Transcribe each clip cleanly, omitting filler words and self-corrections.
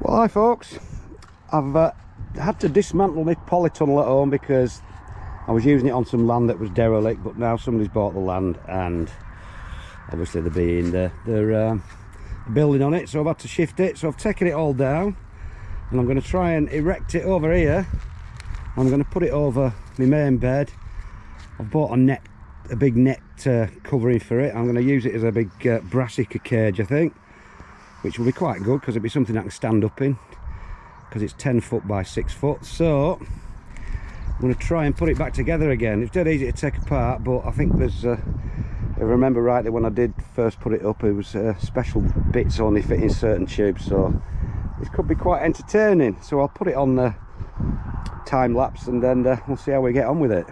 Well, hi folks, I've had to dismantle my polytunnel at home because I was using it on some land that was derelict, but now somebody's bought the land and obviously they're building on it, so I've had to shift it. So I've taken it all down and I'm going to try and erect it over here. I'm going to put it over my main bed. I've bought a big net covering for it. I'm going to use it as a big Brassica cage, I think, which will be quite good because it'll be something I can stand up in, because it's 10 foot by 6 foot. So I'm going to try and put it back together again. It's dead easy to take apart, but I think there's if I remember rightly, when I did first put it up, it was special bits only fit in certain tubes, so it could be quite entertaining. So I'll put it on the time lapse and then we'll see how we get on with it.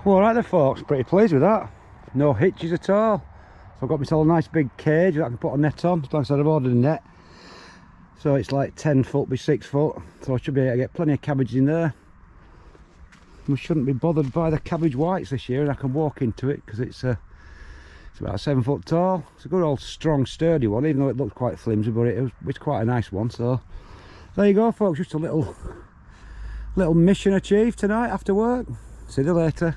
Alright then folks, pretty pleased with that. No hitches at all. So I've got myself a nice big cage that I can put a net on. Like I said, I've ordered a net. So it's like 10 foot by 6 foot. So I should be able to get plenty of cabbage in there. We shouldn't be bothered by the cabbage whites this year, and I can walk into it because it's about 7 foot tall. It's a good old strong sturdy one, even though it looks quite flimsy, but it's quite a nice one. So there you go folks, just a little mission achieved tonight after work. See you later.